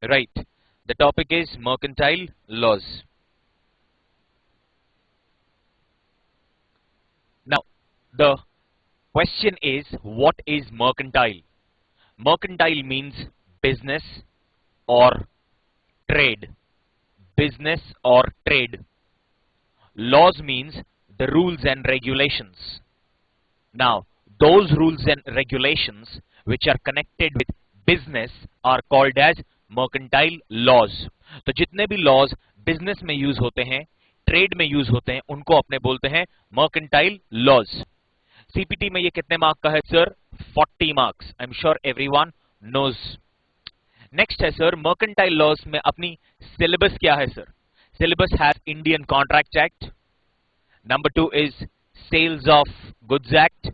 Right. The topic is mercantile laws. Now, the question is, what is mercantile? Mercantile means business or trade. Business or trade. Laws means the rules and regulations. Now, those rules and regulations which are connected with business are called as mercantile laws. तो जितने भी laws business में use होते हैं, trade में use होते हैं, उनको अपने बोलते हैं mercantile laws. सीपीटी में ये कितने मार्क का है sir? 40 marks. I am sure everyone knows. Next है सर, मर्केंटाइल लॉज में अपनी सिलेबस क्या है sir? Syllabus has Indian contract act, number 2 is sales of goods act,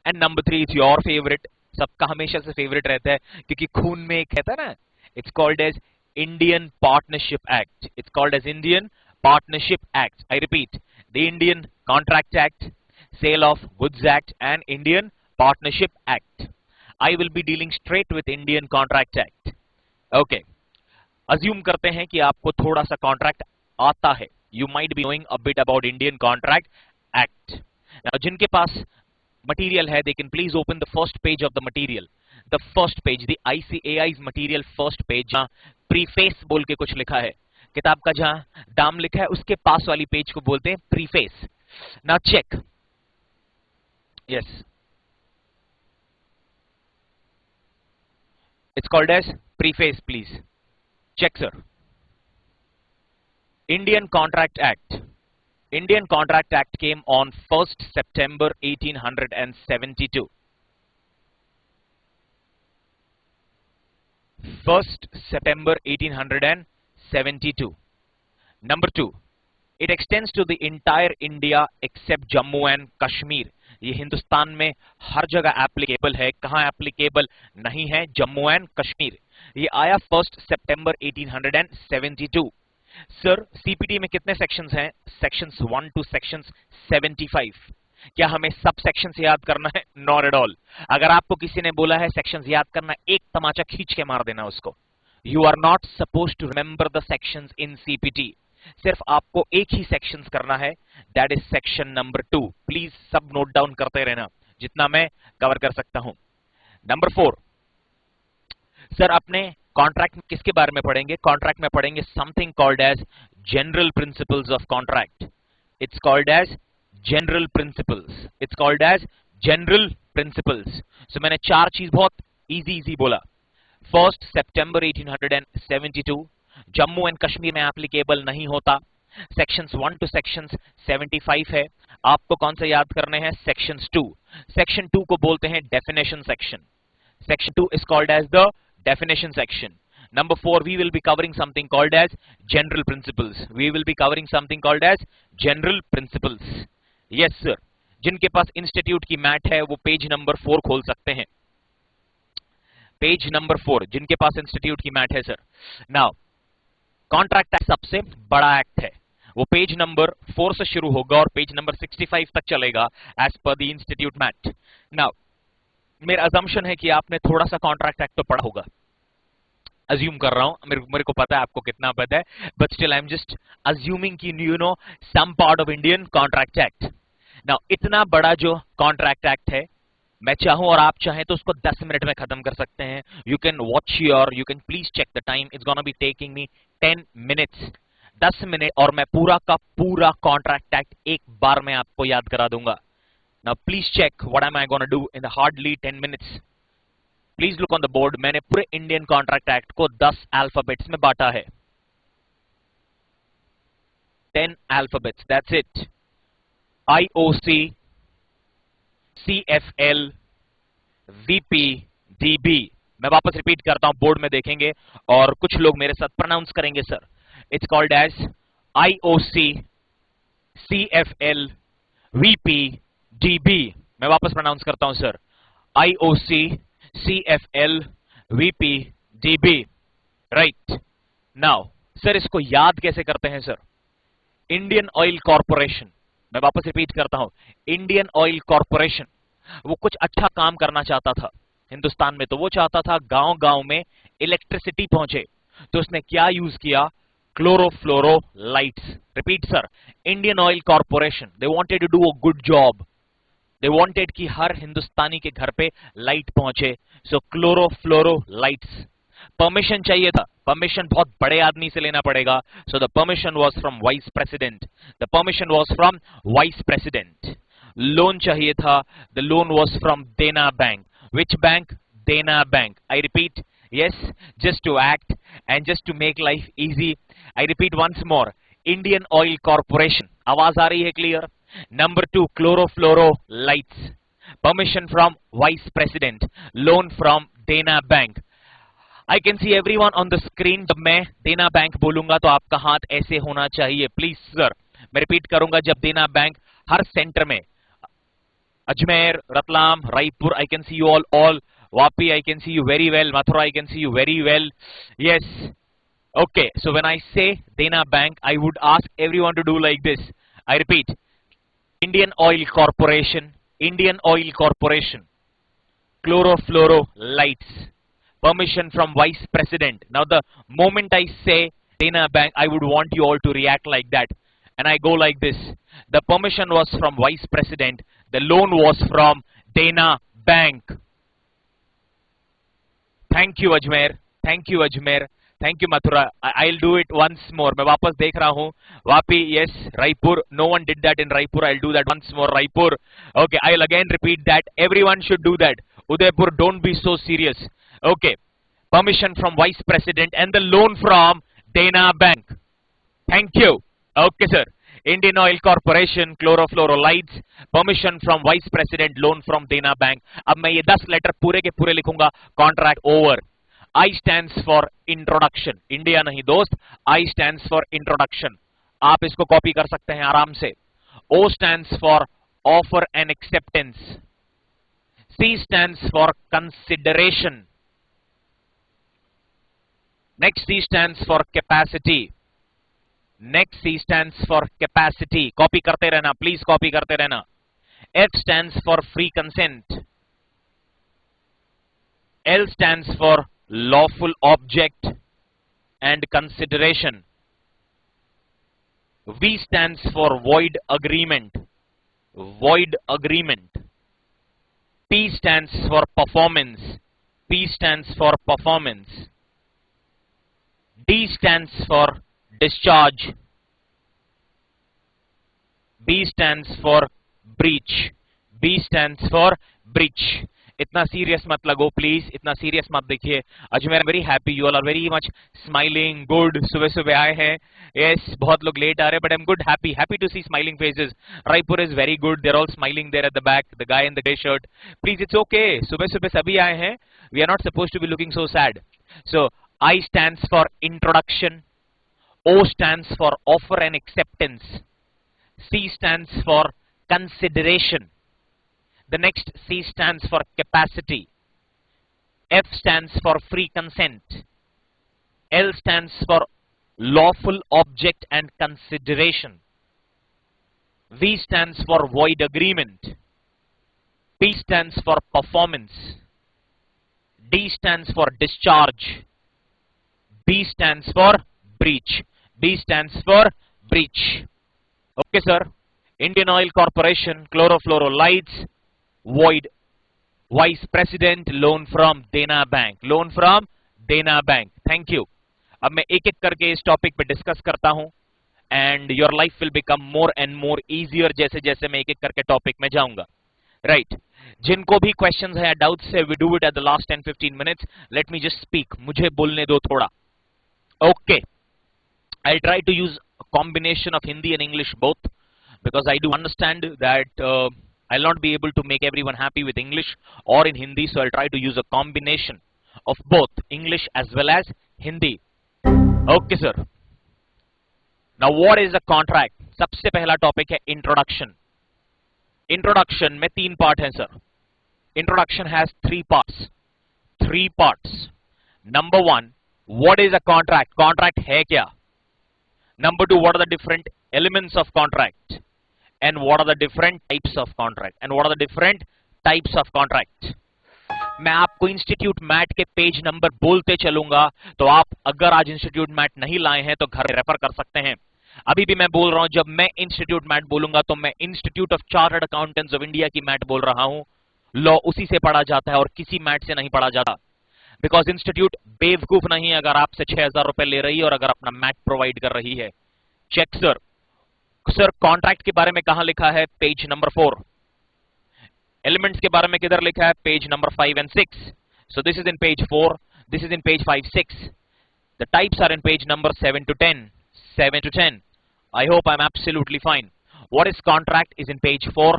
and number 3 is your favourite. सबका हमेशा से फेवरेट रहता है क्योंकि खून में एक कहता है ना, it's called as Indian partnership act. It's called as Indian partnership act. I repeat, the Indian contract act, Sale of Goods Act and Indian Partnership Act. I will be dealing straight with Indian Contract Act. Okay. Assume करते हैं कि आपको थोड़ा सा contract आता है. You might be knowing a bit about Indian Contract Act. Now, जिनके पास material है, they can please open the first page of the material. The first page, the ICAI's material first page, जहाँ preface बोल के कुछ लिखा है. किताब का जहाँ दाम लिखा है उसके पास वाली पेज को बोलते हैं preface. Now check. Yes, it's called as preface, please. Check, sir. Indian Contract Act. Indian Contract Act came on 1st September 1872. 1st September 1872. Number 2. It extends to the entire India except Jammu and Kashmir. ये हिंदुस्तान में हर जगह applicable है. कहां applicable नहीं है? Jammu and Kashmir. ये आया 1 सितंबर 1872. Sir, CPT में कितने सेक्शंस हैं? Sections 1 two sections 75. क्या हमें सब सेक्शंस याद करना है? Not at all. अगर आपको किसी ने बोला है सेक्शंस याद करना, एक तमाचा खींच के मार देना उसको. You are not suppose to remember the sections in CPT. सिर्फ आपको एक ही सेक्शंस करना है, that is section number 2. Please सब नोट डाउन करते रहना जितना मैं कवर कर सकता हूं. नंबर 4, सर अपने कॉन्ट्रैक्ट में किसके बारे में पढ़ेंगे? कॉन्ट्रैक्ट में पढ़ेंगे something called as general principles of contract. It's called as general principles. It's called as general principles. So मैंने 4 चीज बहुत इजी बोला. 1 सितंबर 1872, जम्मू एंड कश्मीर में एप्लीकेबल नहीं होता. सेक्शंस 1 टू सेक्शंस 75 है. आपको कौन सा याद करने हैं? सेक्शंस 2. सेक्शन 2 को बोलते हैं definition section. Section 2 is called as the definition section. Number 4, we will be covering something called as general principles. We will be covering something called as general principles. Yes sir. जिनके पास institute की mat है वो page number 4 खोल सकते हैं. Page number 4, जिनके पास institute की mat है सर. नाउ कॉन्ट्रैक्ट एक्ट सबसे बड़ा एक्ट है. वो पेज नंबर 4 से शुरू होगा और पेज नंबर 65 तक चलेगा एज पर द इंस्टीट्यूट मैट. नाउ मेरा अजम्पशन है कि आपने थोड़ा सा कॉन्ट्रैक्ट एक्ट तो पढ़ा होगा. अज्यूम कर रहा हूं, मेरे को पता है आपको कितना पता है, but still I am just assuming कि you know some part of Indian contract act. Now इतना बड़ा जो कॉन्ट्रैक्ट एक्ट है, मैं चाहूं और आप चाहें तो उसको 10 मिनट में खत्म कर सकते हैं. You can watch your, you can please check the time. It's gonna be taking me 10 minutes. 10 minute और मैं पूरा का पूरा कॉन्ट्रैक्ट एक्ट एक बार में आपको याद करा दूंगा. Now please check what am I gonna do in the hardly 10 minutes. Please look on the board. मैंने पूरे इंडियन कॉन्ट्रैक्ट एक्ट को 10 अल्फाबेट्स में बांटा है. 10 alphabets, that's it. IOC, CFL, VP, DB. मैं वापस रिपीट करता हूं, बोर्ड में देखेंगे और कुछ लोग मेरे साथ प्रोनाउंस करेंगे sir. It's called as IOC, CFL, VP, DB. मैं वापस प्रोनाउंस करता हूं sir. IOC, CFL, VP, DB. Right. Now sir इसको याद कैसे करते हैं सर? इंडियन ऑयल कॉर्पोरेशन, मैं वापस रिपीट करता हूं, इंडियन ऑयल कॉर्पोरेशन वो कुछ अच्छा काम करना चाहता था हिंदुस्तान में. तो वो चाहता था गांव गांव में इलेक्ट्रिसिटी पहुंचे. तो उसने क्या यूज किया? Chlorofluorolites. Repeat sir, Indian oil corporation, they wanted to do a good job, they wanted कि हर हिंदुस्तानी के घर पे लाइट पहुंचे, सो क्लोरोफ्लोरोलाइट्स। परमिशन चाहिए था, परमिशन बहुत बड़े आदमी से लेना पड़ेगा, so the permission was from vice president, the permission was from vice president. Loan चाहिए था, the loan was from Dena Bank. Which bank? Dena Bank. I repeat, yes, just to act and just to make life easy, I repeat once more, Indian Oil Corporation। आवाज आ रही है clear? Number 2, chlorofluorolights, permission from Vice President, loan from Dena Bank। I can see everyone on the screen। जब मैं देना bank बोलूंगा तो आपका हाथ ऐसे होना चाहिए, प्लीज सर। मैं रिपीट करूंगा, जब देना बैंक हर सेंटर में, Ajmer, Ratlam, Raipur, I can see you all. Vapi, I can see you very well. Mathura, I can see you very well. Yes. Okay, so when I say Dena Bank, I would ask everyone to do like this. I repeat, Indian Oil Corporation, Indian Oil Corporation, Chlorofluoro Lights, permission from Vice President. Now the moment I say Dena Bank, I would want you all to react like that. And I go like this. The permission was from Vice President. The loan was from Dena Bank. Thank you, Ajmer. Thank you, Ajmer. Thank you, Mathura. I'll do it once more. मैं वापस देख रहा हूँ. Vapi, yes. Raipur. No one did that in Raipur. I'll do that once more. Raipur. Okay, I'll again repeat that. Everyone should do that. Udaipur, don't be so serious. Okay. Permission from Vice President and the loan from Dena Bank. Thank you. Okay, sir. Indian Oil Corporation, Chlorofluorolights, permission from Vice President, loan from Dena Bank। अब मैं ये 10 letter पूरे के पूरे लिखूंगा, contract over. I stands for introduction, India नहीं दोस्त, I stands for introduction। आप इसको कॉपी कर सकते हैं आराम से। O stands for offer and acceptance, C stands for consideration, next C stands for capacity, next C stands for capacity। Copy करते रहना, प्लीज कॉपी करते रहना। F stands for free consent, L stands for lawful object and consideration, V stands for void agreement, void agreement, P stands for performance, P stands for performance, D stands for discharge, B stands for breach, B stands for breach। इतना serious मत लगो please, इतना serious मत देखिए। Ajmer, very happy, you all are very much smiling, good. सुबह सुबह आए हैं, यस, बहुत लोग लेट आ रहे हैं, but I am good, happy to see smiling faces. Raipur is very good, they are all smiling there at the back, the guy in the grey shirt. Please, it's okay, सुबह सुबह सभी आए हैं, we are not suppose to be looking so sad. So I stands for introduction, O stands for offer and acceptance, C stands for consideration, the next C stands for capacity, F stands for free consent, L stands for lawful object and consideration, V stands for void agreement, P stands for performance, D stands for discharge, B stands for breach, B stands for breach। Okay, sir. Indian Oil Corporation, Chlorofluorolights, void, Vice President, loan from Dena Bank, loan from Dena Bank। Thank you। अब मैं एक एक करके इस topic पे discuss करता हूं, and your life will become more and more easier जैसे जैसे मैं एक एक करके टॉपिक में जाऊंगा। राइट, जिनको भी क्वेश्चंस है, डाउट्स है, we do it at the last 10-15 minutes. Let me just speak, मुझे बोलने दो थोड़ा। Okay, I'll try to use a combination of Hindi and English both, because I do understand that I'll not be able to make everyone happy with English or in Hindi, so I'll try to use a combination of both English as well as Hindi। Okay, sir. Now, what is a contract? सबसे पहला topic है introduction। Introduction में 3 part हैं sir. Introduction has 3 parts। 3 parts। Number 1, what is a contract? Contract है क्या? Number 2, what are the different elements of contract? And what are the different types of contract? And what are the different types of contract? मैं आपको institute mat के page number बोलते चलूंगा, तो आप अगर आज इंस्टीट्यूट मैट नहीं लाए हैं तो घर रेफर कर सकते हैं। अभी भी मैं बोल रहा हूं, जब मैं इंस्टीट्यूट मैट बोलूंगा तो मैं institute of chartered accountants of India की मैट बोल रहा हूं। लॉ उसी से पढ़ा जाता है और किसी मैट से नहीं पढ़ा जाता। बिकॉज इंस्टीट्यूट बेवकूफ नहीं है अगर आपसे 6,000 रुपए ले रही है और अगर अपना मैट प्रोवाइड कर रही है। Check sir. सर कॉन्ट्रैक्ट के बारे में कहां लिखा है? Page number 4। एलिमेंट्स के बारे में किधर लिखा है? Page number 5 and 6. So this is in page 4, this is in page 5, 6. The types are in page number 7 to 10. 7 to 10. I hope I'm absolutely fine. What is contract is in page 4.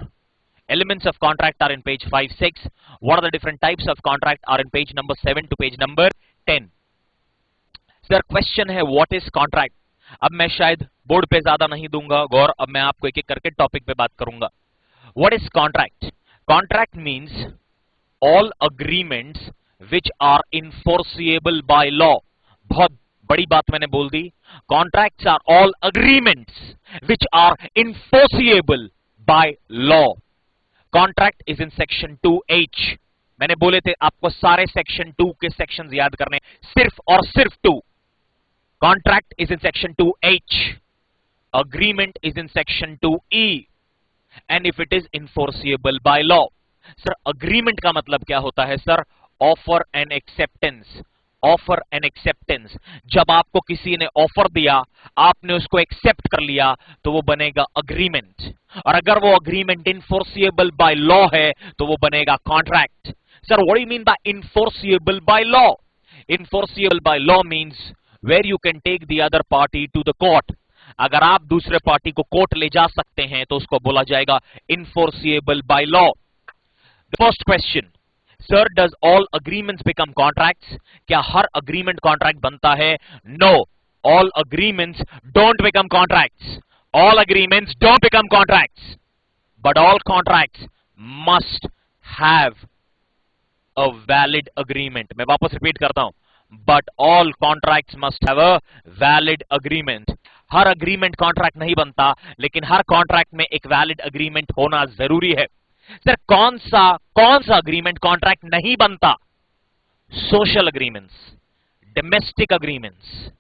Elements of contract are in page 5, 6. What are the different types of contract are in page number 7 to page number 10. Sir, question है what is contract? अब मैं शायद board पे ज्यादा नहीं दूंगा गौर, अब मैं आपको एक एक करके टॉपिक पे बात करूंगा। What is contract? Contract means all agreements which are enforceable by law. बहुत बड़ी बात मैंने बोल दी। Contracts are all agreements which are enforceable by law. Contract is in section 2H. मैंने बोले थे आपको सारे सेक्शन 2 के सेक्शंस याद करने, सिर्फ और सिर्फ 2। Contract is in section 2H. Agreement is in section 2E. And if it is enforceable by law. Sir agreement का मतलब क्या होता है sir? Offer and acceptance. Offer and acceptance, जब आपको किसी ने ऑफर दिया, आपने उसको एक्सेप्ट कर लिया, तो वो बनेगा अग्रीमेंट। और अगर वो अग्रीमेंट इनफोर्सिएबल बाय लॉ है तो वो बनेगा contract. Sir what do you mean by enforceable by law? Enforceable by law means where you can take the other party to the court. अगर आप दूसरे पार्टी को कोर्ट ले जा सकते हैं तो उसको बोला जाएगा enforceable by law. First question, sir does all agreements become contracts? क्या हर अग्रीमेंट कॉन्ट्रैक्ट बनता है? No, all agreements don't become contracts. All agreements don't become contracts, but all contracts must have a valid agreement. मैं वापस repeat करता हूं, but all contracts must have a valid agreement. हर agreement contract नहीं बनता, लेकिन हर कॉन्ट्रैक्ट में एक वैलिड अग्रीमेंट होना जरूरी है। सर कौन सा अग्रीमेंट कॉन्ट्रैक्ट नहीं बनता? Social agreements, domestic agreements,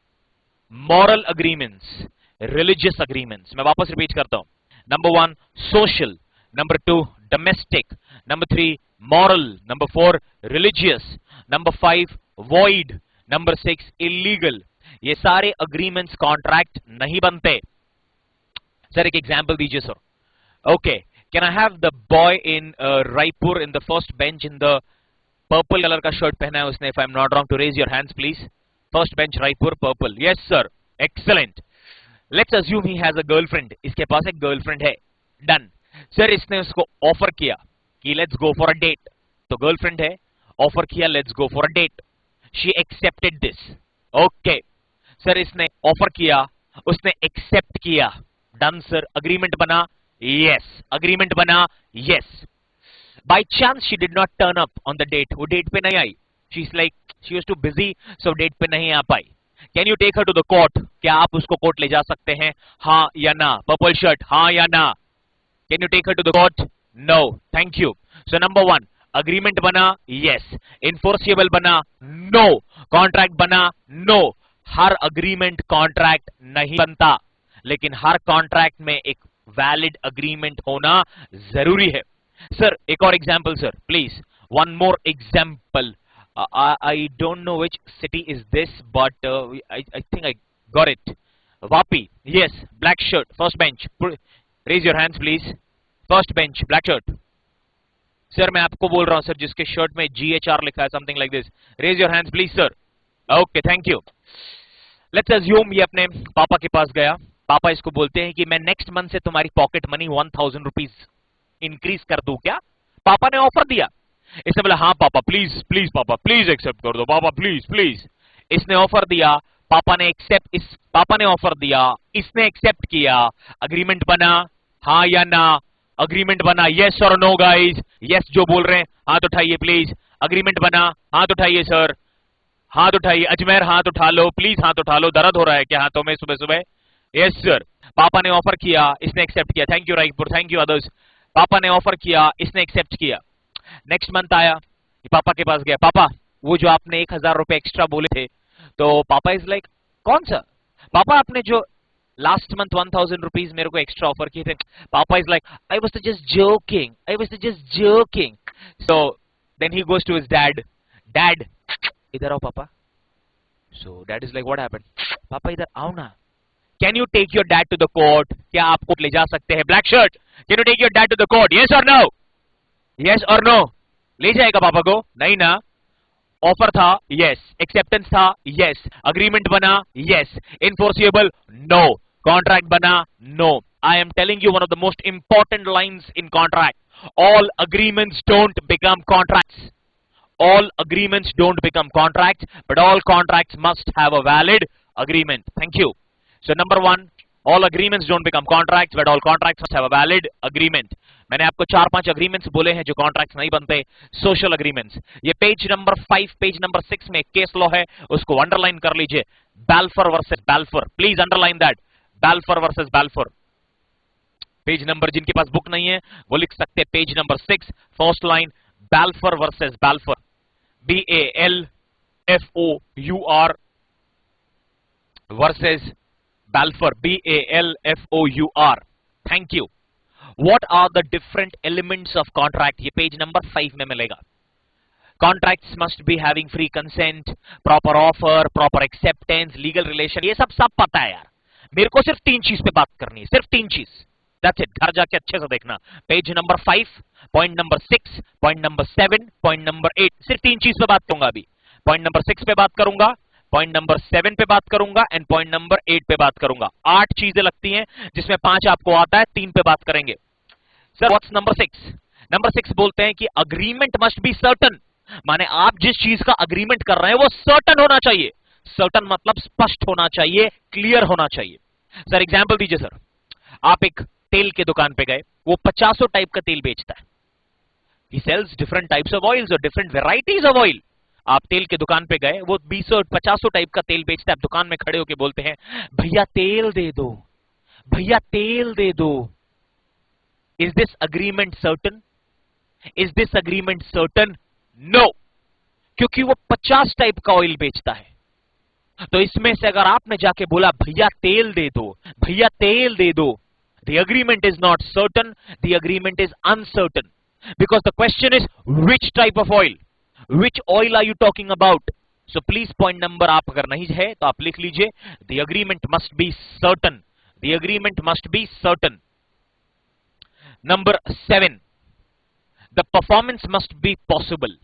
moral agreements, religious agreements. मैं वापस रिपीट करता हूं, number 1 social, number 2 domestic, number 3 moral, number 4 religious, number 5 void, number 6 illegal. ये सारे अग्रीमेंट्स कॉन्ट्रैक्ट नहीं बनते। सर एक एग्जांपल दीजिए sir. Okay, can I have the boy in Raipur in the first bench in the purple colour का shirt पहना है उसने, if I am not wrong, to raise your hands please. First bench Raipur purple, yes sir, excellent. Let's assume he has a girlfriend, इसके पास एक girlfriend है, done. Sir इसने उसको ऑफर किया कि let's go for a date, तो girlfriend है, ऑफर किया let's go for a date, she accepted this, okay. Sir इसने ऑफर किया, उसने एक्सेप्ट किया, डन सर, अग्रीमेंट बना, यस, अग्रीमेंट बना, yes. By chance she did not turn up on the date, वो डेट पे नहीं आई, she is like she was too busy, so date पे नहीं आ पाई। Can you take her to the court? क्या आप उसको कोर्ट ले जा सकते हैं? हाँ या ना? पर्पल शर्ट, हाँ या ना? Can you take her to the court? No, thank you. So number 1 agreement बना, यस। इनफोर्सिएबल बना, नो। कॉन्ट्रैक्ट बना, नो। हर अग्रीमेंट कॉन्ट्रैक्ट नहीं बनता, लेकिन हर कॉन्ट्रैक्ट में एक वैलिड अग्रीमेंट होना जरूरी है। सर एक और example sir please, one more example. I don't know which city is this, but I think I got it. Vapi, yes, black shirt, first bench. Raise your hands, please. First bench, black shirt. Sir मैं आपको बोल रहा हूं sir, जिसके shirt में GHR लिखा है, something like this. Raise your hands, please, sir. Okay, thank you. Let's assume ये अपने पापा के पास गया, पापा इसको बोलते हैं कि मैं नेक्स्ट मंथ से तुम्हारी पॉकेट मनी 1000 रुपीज इंक्रीज कर दूं क्या? पापा ने ऑफर दिया, इसने बोला हाँ पापा प्लीज प्लीज, पापा प्लीज एक्सेप्ट कर दो, पापा प्लीज प्लीज। इसने ऑफर दिया, पापा ने ऑफर दिया, इसने एक्सेप्ट किया, अग्रीमेंट बना, हाँ या ना? अग्रीमेंट बना, यस और नो गाइज? यस जो बोल रहे हैं हाथ उठाइए प्लीज। अग्रीमेंट बना, हाथ उठाइए सर, हाथ उठाइए। अजमेर हाथ उठा लो प्लीज, हाथ उठा लो, दर्द हो रहा है क्या हाथों में सुबह सुबह? Yes sir. पापा ने ऑफर किया, इसने एक्सेप्ट किया, thank you Raipur, thank you others. पापा ने ऑफर किया, इसने एक्सेप्ट किया। नेक्स्ट मंथ आया, पापा के पास गया, पापा वो जो आपने 1,000 रुपए एक्स्ट्रा बोले थे, तो पापा इज लाइक कौन सा? पापा आपने जो लास्ट मंथ 1,000 रुपीज मेरे को एक्स्ट्रा ऑफर किए थे। पापा is like I was just joking, I was just joking. So then he goes to his dad, dad इधर आओ पापा। So dad is like what happened? पापा इधर आओ ना। Can you take your dad to the court? क्या आप court ले जा सकते हैं? Black shirt, can you take your dad to the court? Yes और नो? यस और नो? ले जाएगा पापा को? नहीं ना। ऑफर था? यस। एक्सेप्टेंस था? यस। अग्रीमेंट बना? यस। इनफोर्सिबल? नो। कॉन्ट्रैक्ट बना? No. I am telling you one of the most important lines in contract, all agreements don't become contracts. All agreements don't become contracts, but all contracts must have a valid agreement. Thank you. So number one, all agreements don't become contracts, but all contracts must have a valid agreement. मैंने आपको 4-5 agreements बोले हैं जो contracts नहीं बनते. Social agreements. ये page number 5, page number 6 में case law है, उसको अंडरलाइन कर लीजिए. Balfour versus Balfour. Please underline that. Balfour versus Balfour. Page number जिनके पास बुक नहीं है वो लिख सकते हैं. Page number 6, first line, Balfour versus Balfour. BALFOUR versus Balfour. BALFOUR. Thank you. What are the different elements of contract? ये page number 5 में मिलेगा. Contracts must be having free consent, proper offer, proper acceptance, legal relation. ये सब पता है यार. मेरे को सिर्फ 3 चीज पे बात करनी है, सिर्फ 3 चीज. That's it. घर जाके अच्छे से देखना. Page number 5, point number 6, point number 7, point number 8. सिर्फ 3 चीज पे बात करूंगा अभी. पॉइंट नंबर 6 पे बात करूंगा, पॉइंट नंबर 7 पे बात करूंगा एंड पॉइंट नंबर 8 पे बात करूंगा. 8 चीजें लगती हैं जिसमें 5 आपको आता है, 3 पे बात करेंगे. Sir what's number 6? नंबर 6 बोलते हैं कि अग्रीमेंट मस्ट बी सर्टन. माने आप जिस चीज का अग्रीमेंट कर रहे हैं वो सर्टन होना चाहिए. सर्टन मतलब स्पष्ट होना चाहिए, क्लियर होना चाहिए. सर एग्जाम्पल दीजिए. सर आप एक तेल के दुकान पे गए, वो 50 टाइप का तेल बेचता है. He sells different types of oils or different varieties of oil. आप तेल के दुकान पे गए, वो 20-50 टाइप का तेल बेचता है. आप दुकान में खड़े होके बोलते हैं भैया तेल दे दो, भैया तेल दे दो. Is this agreement certain? Is this agreement certain? No. क्योंकि वो 50 टाइप का ऑयल बेचता है. तो इसमें से अगर आपने जाके बोला भैया तेल दे दो, भैया तेल दे दो, the agreement is not certain, the agreement is uncertain. Because the question is which type of oil, which oil are you talking about? So please point number आप अगर नहीं है तो आप लिख लीजिए. The agreement must be certain. The agreement must be certain. Number 7, the performance must be possible.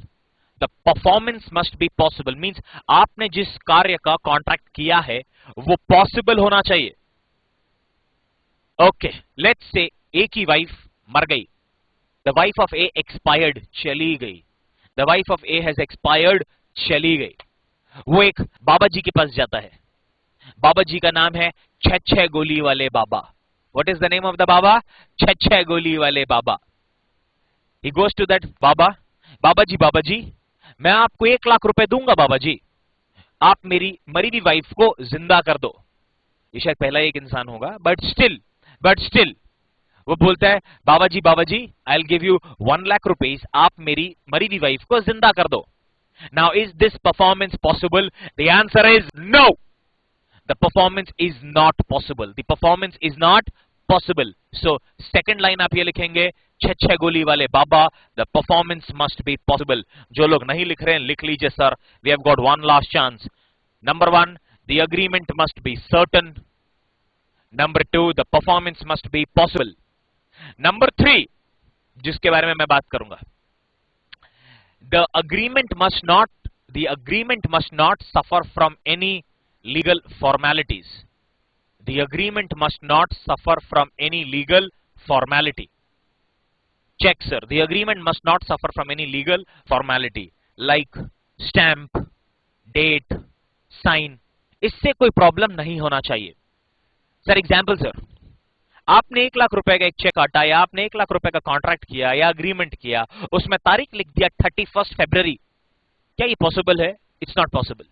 The performance must be possible means आपने जिस कार्य का कॉन्ट्रैक्ट किया है वो पॉसिबल होना चाहिए. ओके, लेट्स से ए की वाइफ मर गई. The wife of A expired, चली गई. The wife of A has expired, चली गई. वो एक बाबा जी के पास जाता है. बाबा जी का नाम है 6 गोली वाले बाबा. What is the name of the baba? 6 गोली वाले बाबा. He goes to that baba. बाबा जी मैं आपको 1 लाख रुपए दूंगा. बाबा जी आप मेरी मरी हुई वाइफ को जिंदा कर दो. ये शायद पहला एक इंसान होगा, बट स्टिल वो बोलता है बाबा जी I will give you 1 lakh rupees, आप मेरी मरी हुई वाइफ को जिंदा कर दो. Now is this performance possible? The answer is no. The performance is not possible. The performance is not possible. So second line आप ये लिखेंगे 6 गोली वाले बाबा, the performance must be possible. जो लोग नहीं लिख रहे हैं लिख लीजिए. Sir we have got 1 last chance. Number 1, the agreement must be certain. Number 2, the performance must be possible. Number 3 जिसके बारे में मैं बात करूंगा, the agreement must not suffer from any legal formalities. The agreement must not suffer from any legal formality. Check sir, the agreement must not suffer from any legal formality like stamp, date, sign. इससे कोई problem नहीं होना चाहिए. Sir example sir, आपने 1 लाख रुपए का एक check काटा या आपने 1 लाख रुपए का कॉन्ट्रैक्ट किया या अग्रीमेंट किया, उसमें तारीख लिख दिया 31 फरवरी. क्या ये पॉसिबल है? It's not possible.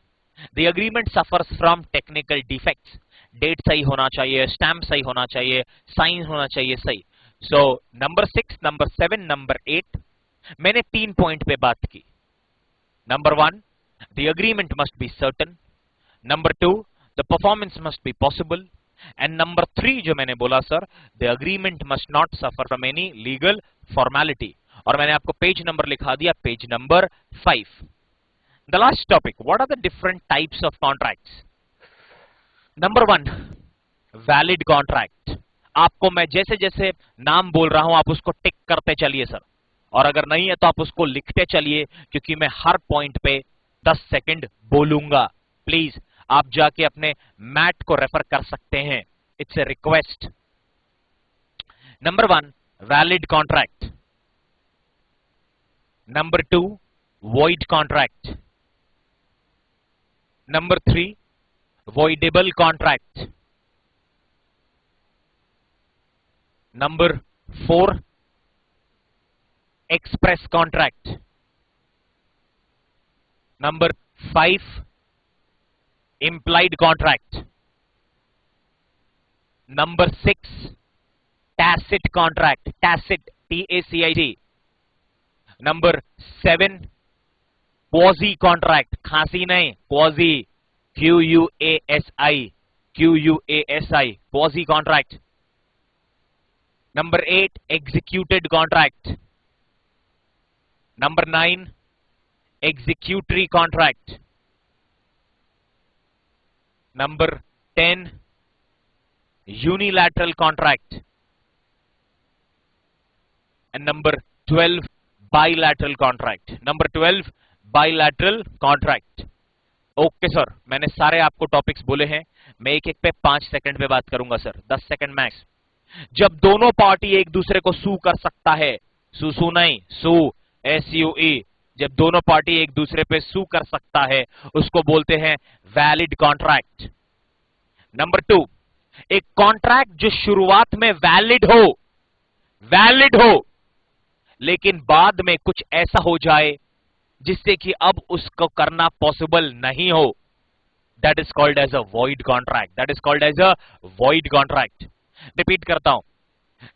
The agreement suffers from technical defects. Date सही होना चाहिए, स्टैम्प सही होना चाहिए, साइन होना चाहिए सही. सो नंबर 6, नंबर 7, नंबर 8 मैंने 3 पॉइंट पे बात की. Number 1, the agreement must be certain. Number 2, the performance must be possible. And number 3 जो मैंने बोला sir, the agreement must not suffer from any legal formality. और मैंने आपको पेज नंबर लिखा दिया, page number 5. The last topic, what are the different types of contracts? Number 1, valid contract. आपको मैं जैसे जैसे नाम बोल रहा हूं आप उसको टिक करते चलिए सर, और अगर नहीं है तो आप उसको लिखते चलिए, क्योंकि मैं हर पॉइंट पे 10 सेकंड बोलूंगा. प्लीज आप जाके अपने मैट को रेफर कर सकते हैं. It's a request. Number 1, valid contract. Number 2, void contract. Number 3, voidable contract. Number 4, express contract. Number 5, implied contract. Number 6, tacit contract. Tacit, T-A-C-I-T. Number 7, quasi contract. खांसी नहीं, quasi, Q-U-A-S-I. Q-U-A-S-I. Quasi contract. Number 8, executed contract. Number 9, executory contract. Number 10, unilateral contract. And number 12, bilateral contract. Number 12, bilateral contract. Okay sir, मैंने सारे आपको topics बोले हैं. मैं एक एक पे 5 सेकंड पे बात करूंगा सर, 10 सेकंड मैक्स. जब दोनों पार्टी एक दूसरे को सू कर सकता है, सू नहीं, सू, SUE, जब दोनों पार्टी एक दूसरे पे सू कर सकता है उसको बोलते हैं वैलिड कॉन्ट्रैक्ट. नंबर 2, एक कॉन्ट्रैक्ट जो शुरुआत में वैलिड हो लेकिन बाद में कुछ ऐसा हो जाए जिससे कि अब उसको करना पॉसिबल नहीं हो, that is called as a void contract. That is called as a void contract. Repeat करता हूं.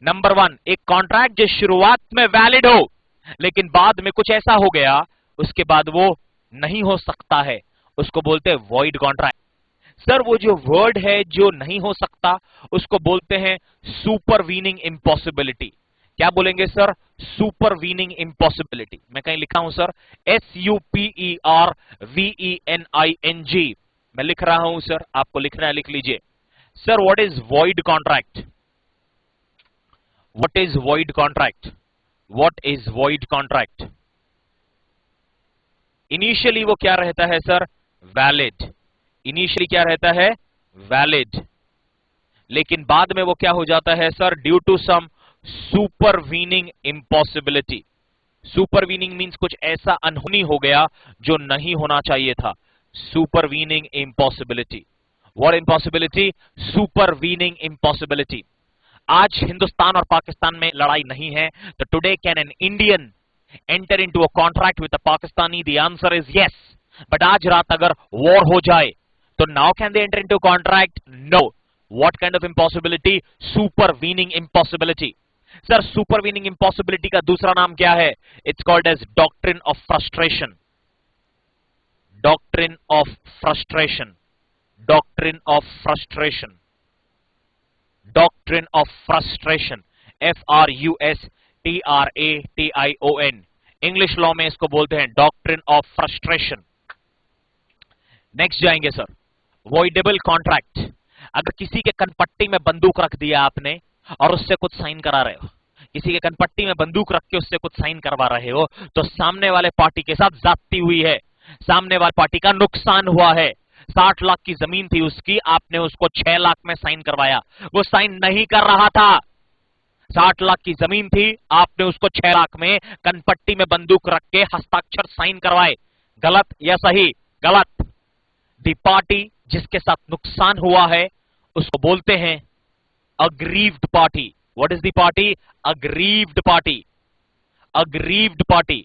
नंबर 1, एक कॉन्ट्रैक्ट जो शुरुआत में वैलिड हो लेकिन बाद में कुछ ऐसा हो गया उसके बाद वो नहीं हो सकता है, उसको बोलते हैं वॉइड कॉन्ट्रैक्ट. सर वो जो वर्ड है जो नहीं हो सकता उसको बोलते हैं सुपरवीनिंग इम्पॉसिबिलिटी. क्या बोलेंगे सर? Supervening impossibility. मैं कहीं लिखा हूं सर, SUPERVENING. मैं लिख रहा हूं सर, आपको लिखना है, लिख लीजिए. Sir what is void contract? What is void contract? What is void contract? Initially वो क्या रहता है सर? वैलिड. इनिशियली क्या रहता है? वैलिड. लेकिन बाद में वो क्या हो जाता है sir? Due to some supervening impossibility. Supervening means कुछ ऐसा अनहोनी हो गया जो नहीं होना चाहिए था. Supervening impossibility. What impossibility? Supervening impossibility. आज हिंदुस्तान और पाकिस्तान में लड़ाई नहीं है, तो today can an Indian enter into a contract with a Pakistani? The answer is yes. But आज रात अगर वॉर हो जाए तो now can they enter into contract? No. What kind of impossibility? Supervening impossibility. Sir supervening impossibility का दूसरा नाम क्या है? It's called as doctrine of frustration. Doctrine of frustration. Doctrine of frustration. Doctrine of frustration. FRUSTRATION. English law में इसको बोलते हैं doctrine of frustration. Next जाएंगे सर, वॉइडेबल कॉन्ट्रैक्ट. अगर किसी के कनपट्टी में बंदूक रख दिया आपने और उससे कुछ साइन करा रहे हो, किसी के कनपट्टी में बंदूक रख के उससे कुछ साइन करवा रहे हो, तो सामने वाले पार्टी के साथ जाती हुई है, सामने वाली पार्टी का नुकसान हुआ है. 60 लाख की जमीन थी उसकी, आपने उसको 6 लाख में साइन करवाया. वो साइन नहीं कर रहा था. 60 लाख की जमीन थी, आपने उसको 6 लाख में कनपट्टी में बंदूक रख के हस्ताक्षर साइन करवाए. गलत या सही? गलत. दी पार्टी जिसके साथ नुकसान हुआ है उसको बोलते हैं aggrieved party. What is the party? Aggrieved party. Aggrieved party.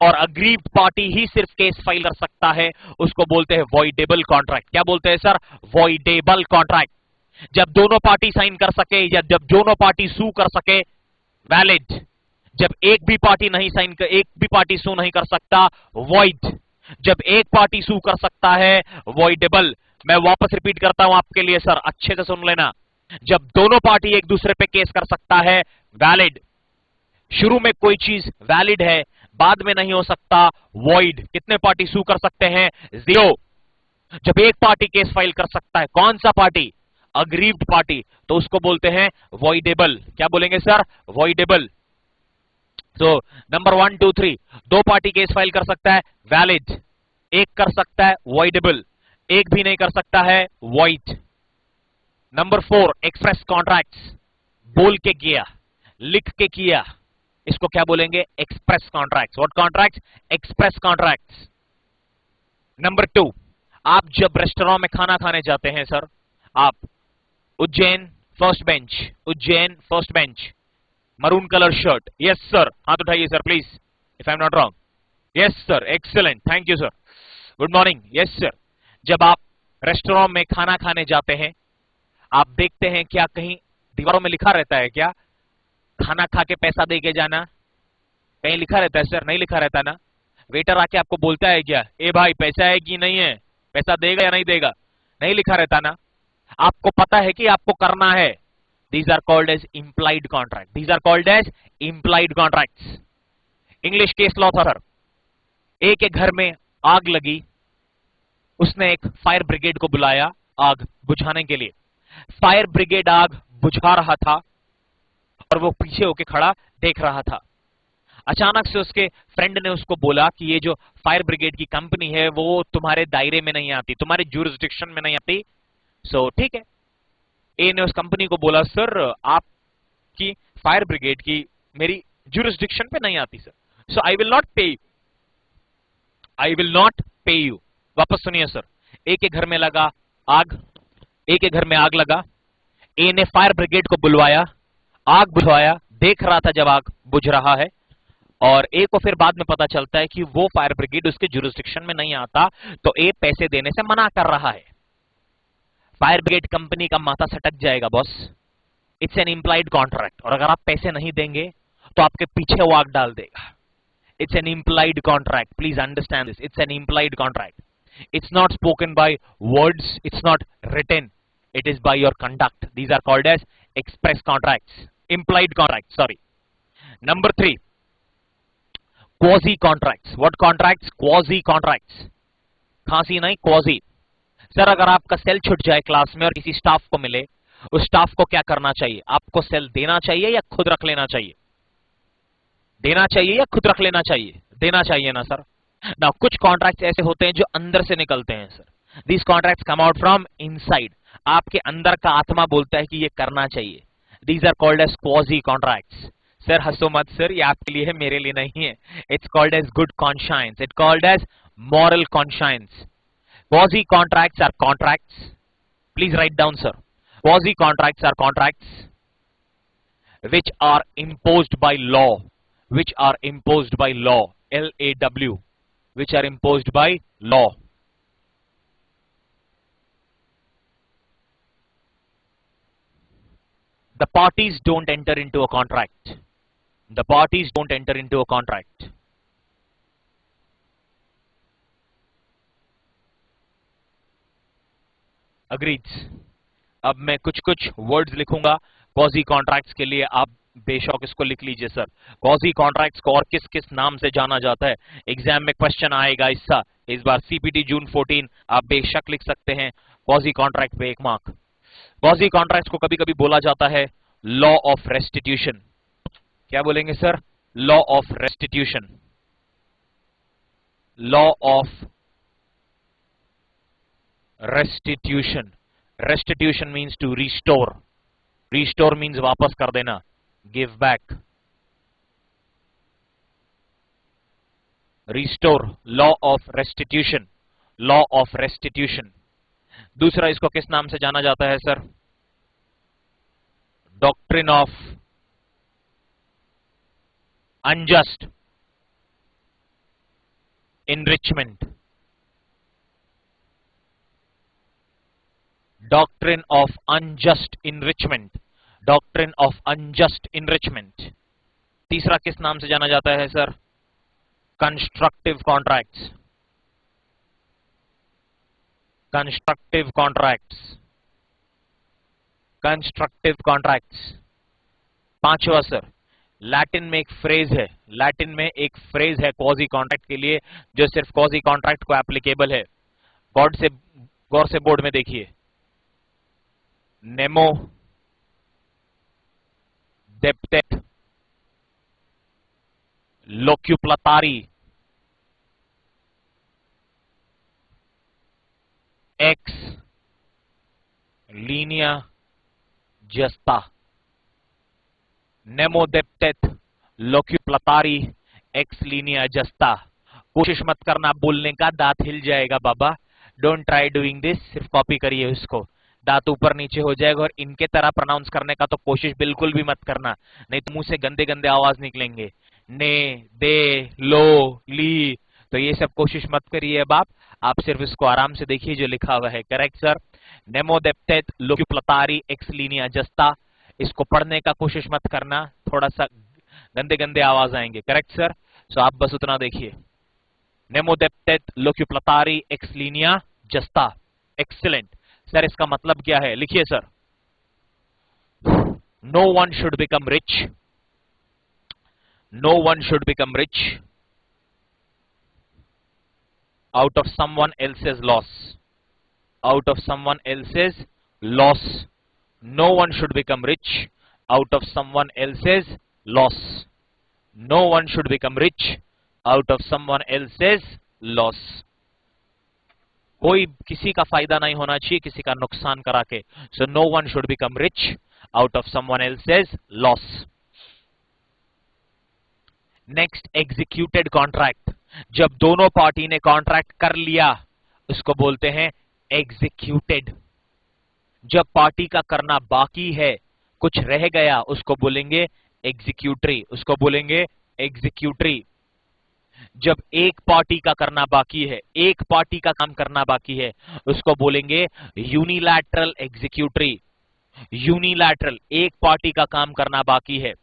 और अग्रीव्ड पार्टी ही सिर्फ केस फाइल कर सकता है, उसको बोलते हैं वॉइडेबल कॉन्ट्रैक्ट. क्या बोलते हैं सर? Voidable contract. जब दोनों पार्टी साइन कर सके या जब दोनों पार्टी सू कर सके, वैलिड. जब एक भी पार्टी नहीं साइन कर, एक भी पार्टी सू नहीं कर सकता, वॉइड। जब एक पार्टी सू कर सकता है, वॉइडेबल। मैं वापस रिपीट करता हूं आपके लिए सर, अच्छे से सुन लेना। जब दोनों पार्टी एक दूसरे पे केस कर सकता है, वैलिड। शुरू में कोई चीज वैलिड है, बाद में नहीं हो सकता, वॉइड। कितने पार्टी सू कर सकते हैं? 0। जब एक पार्टी केस फाइल कर सकता है, कौन सा पार्टी? अग्रीव्ड पार्टी, तो उसको बोलते हैं वॉइडेबल। क्या बोलेंगे सर? वॉइडेबल। तो नंबर 1 2 3, दो पार्टी केस फाइल कर सकता है, वैलिड। एक कर सकता है, वॉइडेबल। एक भी नहीं कर सकता है, वॉइड। Number 4, express contracts. बोल के किया, लिख के किया, इसको क्या बोलेंगे? Express contracts. What contracts? Express contracts. Number 2, आप जब रेस्टोरेंट में खाना खाने जाते हैं सर, आप Ujjain first bench, Ujjain first bench, maroon colour shirt. Yes sir, हाथ उठाइए sir please, if I am not wrong. Yes sir, excellent, thank you sir, good morning. Yes sir, जब आप रेस्टोरेंट में खाना खाने जाते हैं, आप देखते हैं क्या कहीं दीवारों में लिखा रहता है क्या, खाना खा के पैसा दे के जाना? कहीं लिखा रहता है सर? नहीं लिखा रहता ना। वेटर आके आपको बोलता है क्या, ए भाई पैसा है कि नहीं है, पैसा देगा या नहीं देगा? नहीं लिखा रहता ना। आपको पता है कि आपको करना है। These are called as implied contract, these are called as implied contracts. English case law था सर। एक के घर में आग लगी, उसने एक फायर ब्रिगेड को बुलाया आग बुझाने के लिए। फायर ब्रिगेड आग बुझा रहा था और वो पीछे होके खड़ा देख रहा था। अचानक से उसके फ्रेंड ने उसको बोला कि ये जो फायर ब्रिगेड की कंपनी है वो तुम्हारे दायरे में नहीं आती, तुम्हारे ज्यूरिसडिक्शन में नहीं आती। सो ठीक है, ए ने उस कंपनी को बोला सर आपकी फायर ब्रिगेड की मेरी ज्यूरिसडिक्शन पे नहीं आती sir, so I will not पे, आई विल नॉट पे यू। वापस सुनिए सर, ए के घर में लगा आग, ए के घर में आग लगा, ए ने फायर ब्रिगेड को बुलवाया, आग बुझवाया, देख रहा था जब आग बुझ रहा है, और ए को फिर बाद में पता चलता है कि वो फायर ब्रिगेड उसके ज्यूरिसडिक्शन में नहीं आता, तो ए पैसे देने से मना कर रहा है। फायर ब्रिगेड कंपनी का माथा सटक जाएगा boss, it's an implied contract, और अगर आप पैसे नहीं देंगे तो आपके पीछे वो आग डाल देगा। It's an implied contract, please understand this, it's an implied contract. It's not spoken by words, it's not written, it is by your conduct. These are called as express contracts, implied contracts, sorry. Number 3, quasi contracts. What contracts? Quasi contracts. खांसी नहीं, quasi. Sir अगर आपका cell छूट जाए class में और किसी staff को मिले, उस स्टाफ को क्या करना चाहिए? आपको सेल देना चाहिए या खुद रख लेना चाहिए? देना चाहिए या खुद रख लेना चाहिए? देना चाहिए ना सर। Now, कुछ कॉन्ट्रैक्ट्स ऐसे होते हैं जो अंदर से निकलते हैं sir. These contracts come out from inside. आपके अंदर का आत्मा बोलता है कि ये करना चाहिए। These are called as quasi contracts. Sir हंसो मत सर, ये आपके लिए है, मेरे लिए नहीं है। It's called as good conscience. It's called as moral conscience. Quasi contracts are contracts. Please write down sir. Quasi contracts are contracts which are imposed by law. Which are imposed by law. LAW. Which are imposed by law. The parties don't enter into a contract. The parties don't enter into a contract. Agreed. अब मैं कुछ कुछ words लिखूंगा quasi contracts के लिए, आप बेशक इसको लिख लीजिए सर। क्वाजी कॉन्ट्रैक्ट्स को और किस किस नाम से जाना जाता है? एग्जाम में क्वेश्चन आएगा इसका, इस बार सीपीटी जून 14, आप बेशक लिख सकते हैं क्वाजी कॉन्ट्रैक्ट पे 1 मार्क। क्वाजी कॉन्ट्रैक्ट्स को कभी कभी बोला जाता है लॉ ऑफ रेस्टिट्यूशन। क्या बोलेंगे sir? Law of restitution. Law of restitution. Restitution means to restore. Restore means वापस कर देना, give back. Restore, law of restitution, law of restitution. दूसरा इसको किस नाम से जाना जाता है sir? Doctrine of unjust enrichment. Doctrine of unjust enrichment. Doctrine of unjust enrichment. तीसरा किस नाम से जाना जाता है sir? Constructive contracts. Constructive contracts. Constructive contracts. पांचवा सर, लैटिन में एक फ्रेज है, लैटिन में एक फ्रेज है क्वाजी कॉन्ट्रैक्ट के लिए जो सिर्फ क्वाजी कॉन्ट्रैक्ट को एप्लीकेबल है। गौर से बोर्ड में देखिए, नेमो डेप्टेट लोक्यूप्लतारी एक्स लीनिया जस्ता। नेमो डेप्टेट लोक्यूप्लतारी एक्स लीनिया जस्ता। कोशिश मत करना बोलने का, दांत हिल जाएगा बाबा। डोंट ट्राई डूइंग दिस, सिर्फ कॉपी करिए उसको, दांत ऊपर नीचे हो जाएगा। और इनके तरह प्रोनाउंस करने का तो कोशिश बिल्कुल भी मत करना, नहीं तो मुंह से गंदे गंदे आवाज निकलेंगे। ने, दे, लो, ली, तो ये सब कोशिश मत करिए। अब आप सिर्फ इसको आराम से देखिए जो लिखा हुआ है। करेक्ट सर, नेमो डेप्टेट लोक्यूप्लतारी एक्स लीनिया जस्ता। इसको पढ़ने का कोशिश मत करना, थोड़ा सा गंदे गंदे आवाज आएंगे। करेक्ट सर, सो आप बस उतना देखिए, नेमो डेप्टेट लोक्यूप्लतारी एक्स लीनिया जस्ता। एक्सीलेंट सर, इसका मतलब क्या है? लिखिए sir, no one should become rich, no one should become rich out of someone else's loss, out of someone else's loss. No one should become rich out of someone else's loss. No one should become rich out of someone else's loss. कोई किसी का फायदा नहीं होना चाहिए किसी का नुकसान करा के। So no one should become rich out of someone else's loss. Next, executed contract. जब दोनों पार्टी ने कॉन्ट्रैक्ट कर लिया उसको बोलते हैं एग्जीक्यूटेड। जब पार्टी का करना बाकी है, कुछ रह गया, उसको बोलेंगे एग्जीक्यूटरी, उसको बोलेंगे एग्जीक्यूटरी। जब एक पार्टी का करना बाकी है, एक पार्टी का काम करना बाकी है, उसको बोलेंगे यूनिलैटरल एग्जीक्यूटरी। यूनिलैटरल, एक पार्टी का काम करना बाकी है।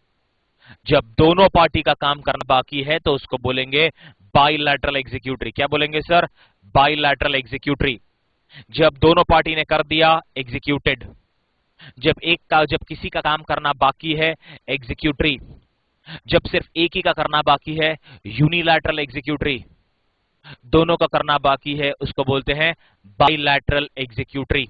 जब दोनों पार्टी का काम करना बाकी है तो उसको बोलेंगे बाइलैटरल एग्जीक्यूटरी। क्या बोलेंगे सर? Bilateral executory. जब दोनों पार्टी ने कर दिया, एग्जीक्यूटेड। जब किसी का काम करना बाकी है, एग्जीक्यूटरी। जब सिर्फ एक ही का करना बाकी है, यूनिलैटरल एग्जीक्यूटरी। दोनों का करना बाकी है उसको बोलते हैं बाइलैटरल एग्जीक्यूटरी।